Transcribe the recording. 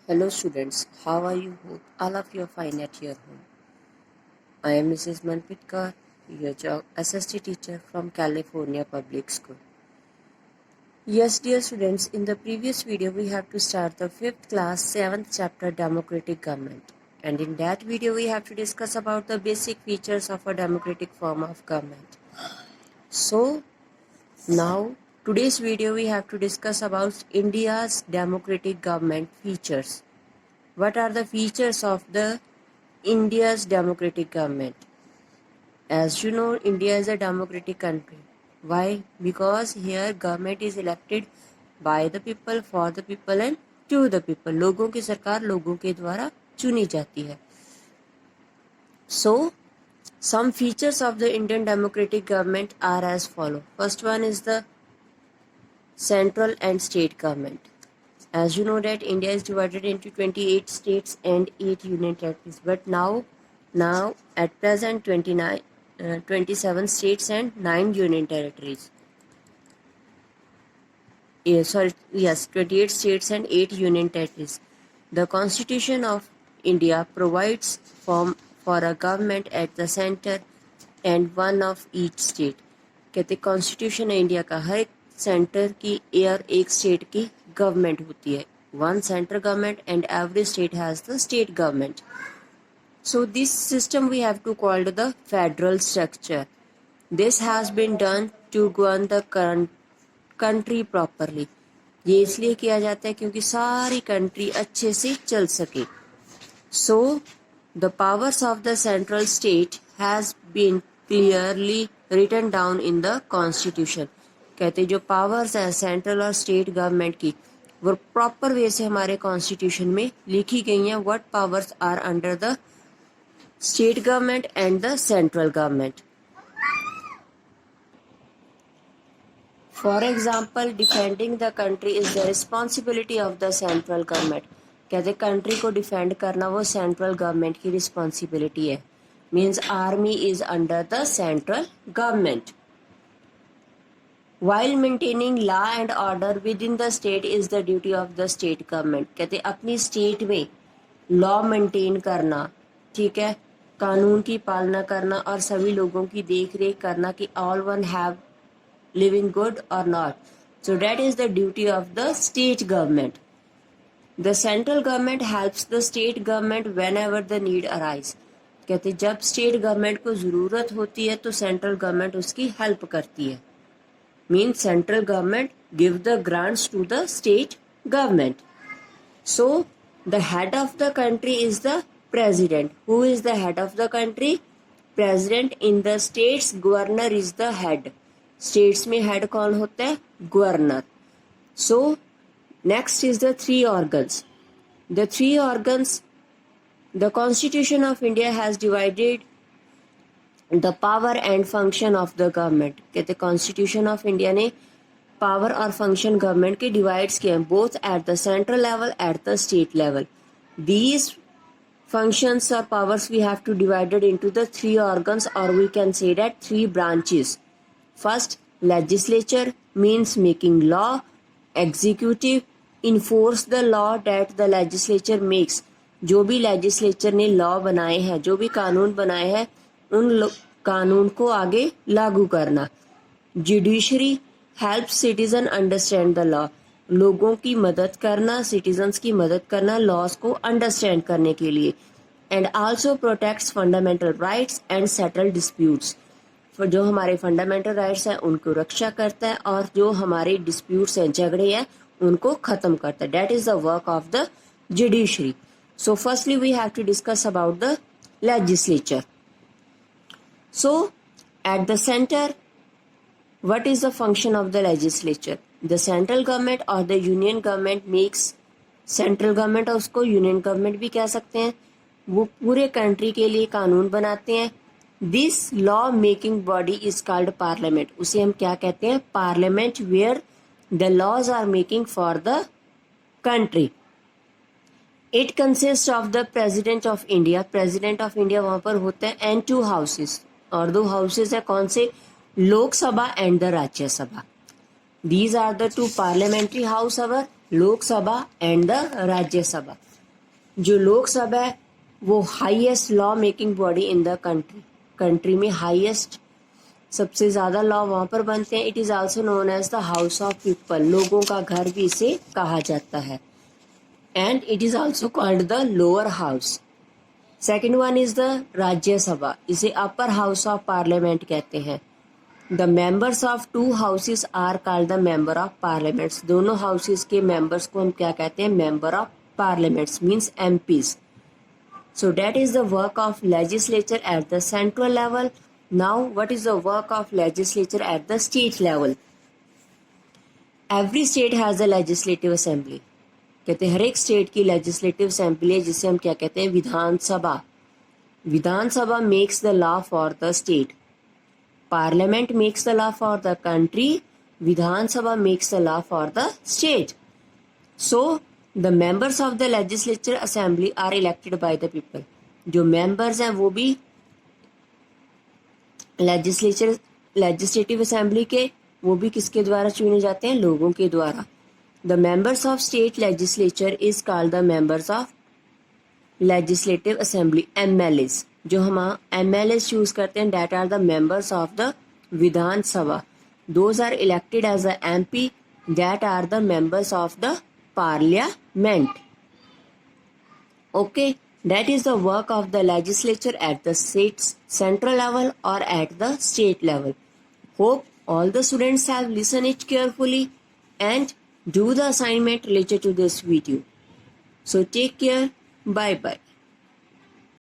Hello students, how are you? Hope all of you are fine at your home. I am Mrs. Manpreet Kaur, your SST teacher from California Public School. Yes, dear students, in the previous video we have to start the 5th class 7th chapter democratic government. And in that video we have to discuss about the basic features of a democratic form of government. So now today's video we have to discuss about India's democratic government features. What are the features of the India's democratic government? As you know, India is a democratic country. Why? Because here government is elected by the people, for the people and to the people. लोगों की सरकार लोगों के द्वारा चुनी जाती है. So, some features of the Indian democratic government are as follow. First one is the central and state government. As you know that India is divided into 28 states and 8 union territories. But now at present 27 states and 9 union territories. 28 states and 8 union territories. The Constitution of India provides for a government at the center and one of each state. कहते constitution है India का, हर एक centre की और एक state की government होती है. One central government and every state has the state government. So this system we have to call the federal structure. This has been done to govern the country properly. ये इसलिए किया जाता है क्योंकि सारी कंट्री अच्छे से चल सके. So the powers of the central state has been clearly written down in the constitution. कहते जो पावर्स है सेंट्रल और स्टेट गवर्नमेंट की वो प्रॉपर वे से हमारे कॉन्स्टिट्यूशन में लिखी गई हैं. What powers are under the state government and the central government. For example, defending the country is the responsibility of the central government. कहते कंट्री को डिफेंड करना वो सेंट्रल गवर्नमेंट की रिस्पॉन्सिबिलिटी है. Means army is under the central government. While maintaining law and order within the state is the duty of the state government. कहते अपनी state में law maintain करना, ठीक है, कानून की पालना करना और सभी लोगों की देख रेख करना कि all one have living good or not. So that is the duty of the state government. The central government helps the state government whenever the need arise. कहते जब स्टेट गवर्नमेंट को ज़रूरत होती है तो सेंट्रल गवर्नमेंट उसकी help करती है. Means central government give the grants to the state government. So the head of the country is the president. Who is the head of the country? President. In the states governor is the head. States में head कौन होता है? Governor. So next is the three organs. The three organs, the Constitution of India has divided the power and function of the government. कहते constitution of India ने power और function government के divides किए हैं, both at the central level at the state level. These functions or powers we have to divided into the three organs, or we can say that three branches. First, legislature means making law. Executive enforce the law that the legislature makes. जो भी legislature ने law बनाए हैं, जो भी कानून बनाए हैं, उन कानून को आगे लागू करना. Judiciary help citizen understand the law. लोगों की मदद करना, सिटीजन्स की मदद करना लॉज को अंडरस्टैंड करने के लिए. And also protects fundamental rights and settle disputes. जो हमारे फंडामेंटल राइट्स हैं उनको रक्षा करता है और जो हमारे डिस्प्यूट्स हैं, झगड़े हैं, उनको खत्म करता है. That is the work of the judiciary. So firstly we have to discuss about the legislature. So, at the center, what is the function of the legislature? The central government or the union government makes, central government उसको union government भी कह सकते हैं, वो पूरे country के लिए कानून बनाते हैं. This law making body is called parliament. उसे हम क्या कहते हैं? Parliament, where the laws are making for the country. It consists of the president of India. President of India वहाँ पर होता है, and two houses. और दो हाउसेज है, कौन से? Lok Sabha and the Rajya Sabha. These are the two parliamentary house our Lok Sabha and the Rajya Sabha. जो लोकसभा है वो highest law making body in the country, country में हाईएस्ट सबसे ज्यादा लॉ वहां पर बनते हैं. It is also known as the house of people, लोगों का घर भी इसे कहा जाता है. And it is also called the lower house. Second one is the Rajya Sabha, इसे अपर हाउस ऑफ पार्लियामेंट कहते हैं. The members of two houses are called the member of parliaments, दोनों हाउसेस के मेंबर्स को हम क्या कहते हैं, member of parliaments means MPs. So that is the work of legislature at the central level. Now what is the work of legislature at the state level? Every state has a legislative assembly. कहते हैं हर एक state की legislative assembly है जिसे हम क्या कहते हैं, Vidhan Sabha. Vidhan Sabha makes the law for the state. Parliament makes the law for the country. Vidhan Sabha makes the law for the state. So the members of the legislature assembly are elected by the people. जो members हैं वो भी legislative assembly के, वो भी किसके द्वारा चुने जाते हैं, लोगों के द्वारा. The members of state legislature is called the members of legislative assembly, MLAs. जो हम एमएलएस चूज करते हैं, that are the members of the Vidhan Sabha. Those are elected as a MP, that are the members of the parliament. Okay, that is the work of the legislature at the state's central level or at the state level. Hope all the students have listened it carefully and do the assignment related to this video. So take care. Bye bye.